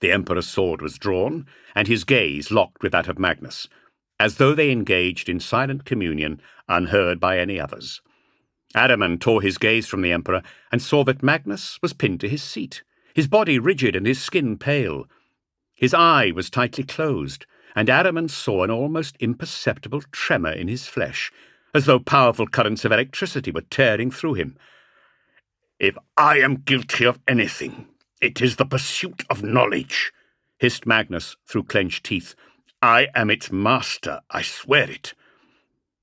The Emperor's sword was drawn, and his gaze locked with that of Magnus, as though they engaged in silent communion unheard by any others. Adaman tore his gaze from the Emperor and saw that Magnus was pinned to his seat, his body rigid and his skin pale. His eye was tightly closed, and Adaman saw an almost imperceptible tremor in his flesh, as though powerful currents of electricity were tearing through him. "If I am guilty of anything, it is the pursuit of knowledge," hissed Magnus through clenched teeth. "I am its master, I swear it."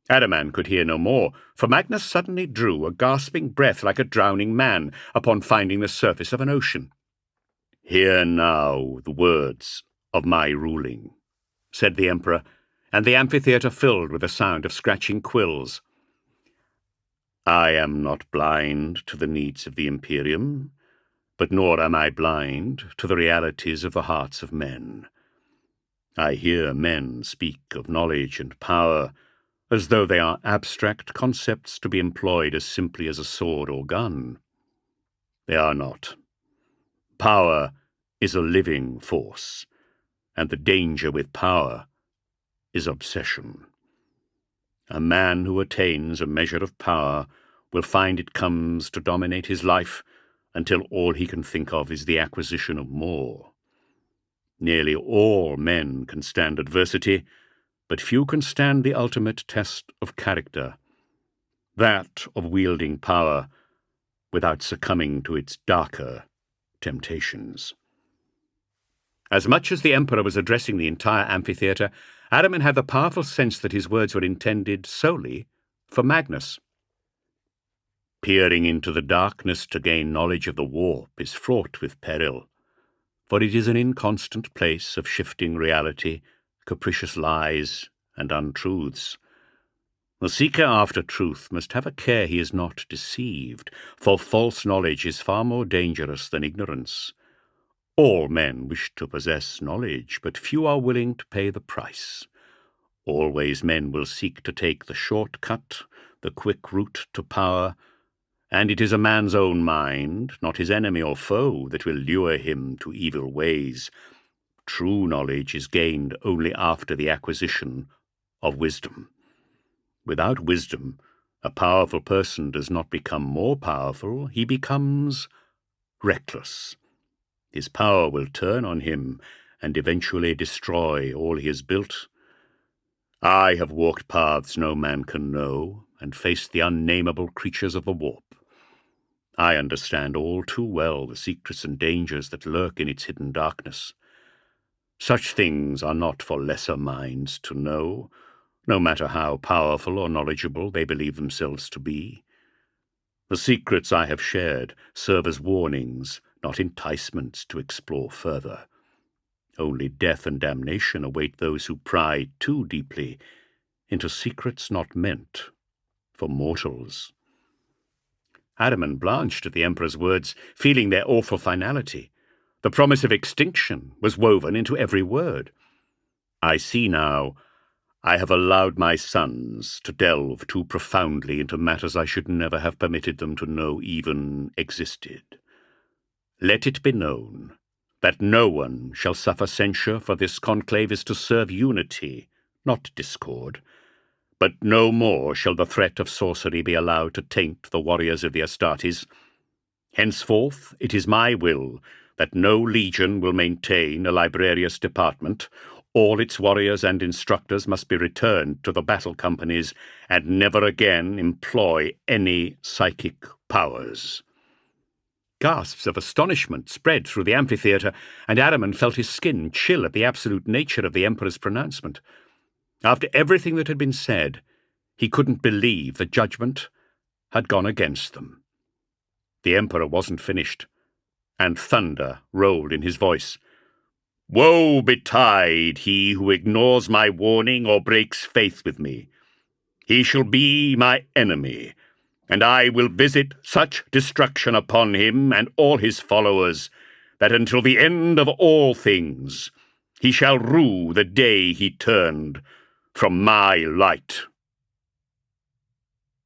Adaman could hear no more, for Magnus suddenly drew a gasping breath like a drowning man upon finding the surface of an ocean. "Hear now the words of my ruling," said the Emperor, and the amphitheatre filled with the sound of scratching quills. "I am not blind to the needs of the Imperium, but nor am I blind to the realities of the hearts of men. I hear men speak of knowledge and power as though they are abstract concepts to be employed as simply as a sword or gun. They are not. Power is a living force, and the danger with power is obsession. A man who attains a measure of power will find it comes to dominate his life until all he can think of is the acquisition of more. Nearly all men can stand adversity, but few can stand the ultimate test of character, that of wielding power without succumbing to its darker temptations." As much as the Emperor was addressing the entire amphitheatre, Adaman had the powerful sense that his words were intended solely for Magnus. "Peering into the darkness to gain knowledge of the warp is fraught with peril, for it is an inconstant place of shifting reality, capricious lies, and untruths. The seeker after truth must have a care he is not deceived, for false knowledge is far more dangerous than ignorance. All men wish to possess knowledge, but few are willing to pay the price. Always men will seek to take the short cut, the quick route to power, and it is a man's own mind, not his enemy or foe, that will lure him to evil ways. True knowledge is gained only after the acquisition of wisdom. Without wisdom, a powerful person does not become more powerful, he becomes reckless. His power will turn on him and eventually destroy all he has built. I have walked paths no man can know, and faced the unnameable creatures of the warp. I understand all too well the secrets and dangers that lurk in its hidden darkness. Such things are not for lesser minds to know, no matter how powerful or knowledgeable they believe themselves to be. The secrets I have shared serve as warnings, not enticements to explore further. Only death and damnation await those who pry too deeply into secrets not meant for mortals." Adaman blanched at the Emperor's words, feeling their awful finality. The promise of extinction was woven into every word. "I see now I have allowed my sons to delve too profoundly into matters I should never have permitted them to know even existed. Let it be known that no one shall suffer censure, for this conclave is to serve unity, not discord. But no more shall the threat of sorcery be allowed to taint the warriors of the Astartes. Henceforth it is my will that no legion will maintain a librarius department. All its warriors and instructors must be returned to the battle companies and never again employ any psychic powers." Gasps of astonishment spread through the amphitheatre, and Adaman felt his skin chill at the absolute nature of the Emperor's pronouncement. After everything that had been said, he couldn't believe the judgment had gone against them. The Emperor wasn't finished, and thunder rolled in his voice. "Woe betide he who ignores my warning or breaks faith with me. He shall be my enemy, and I will visit such destruction upon him and all his followers, that until the end of all things he shall rue the day he turned from my light."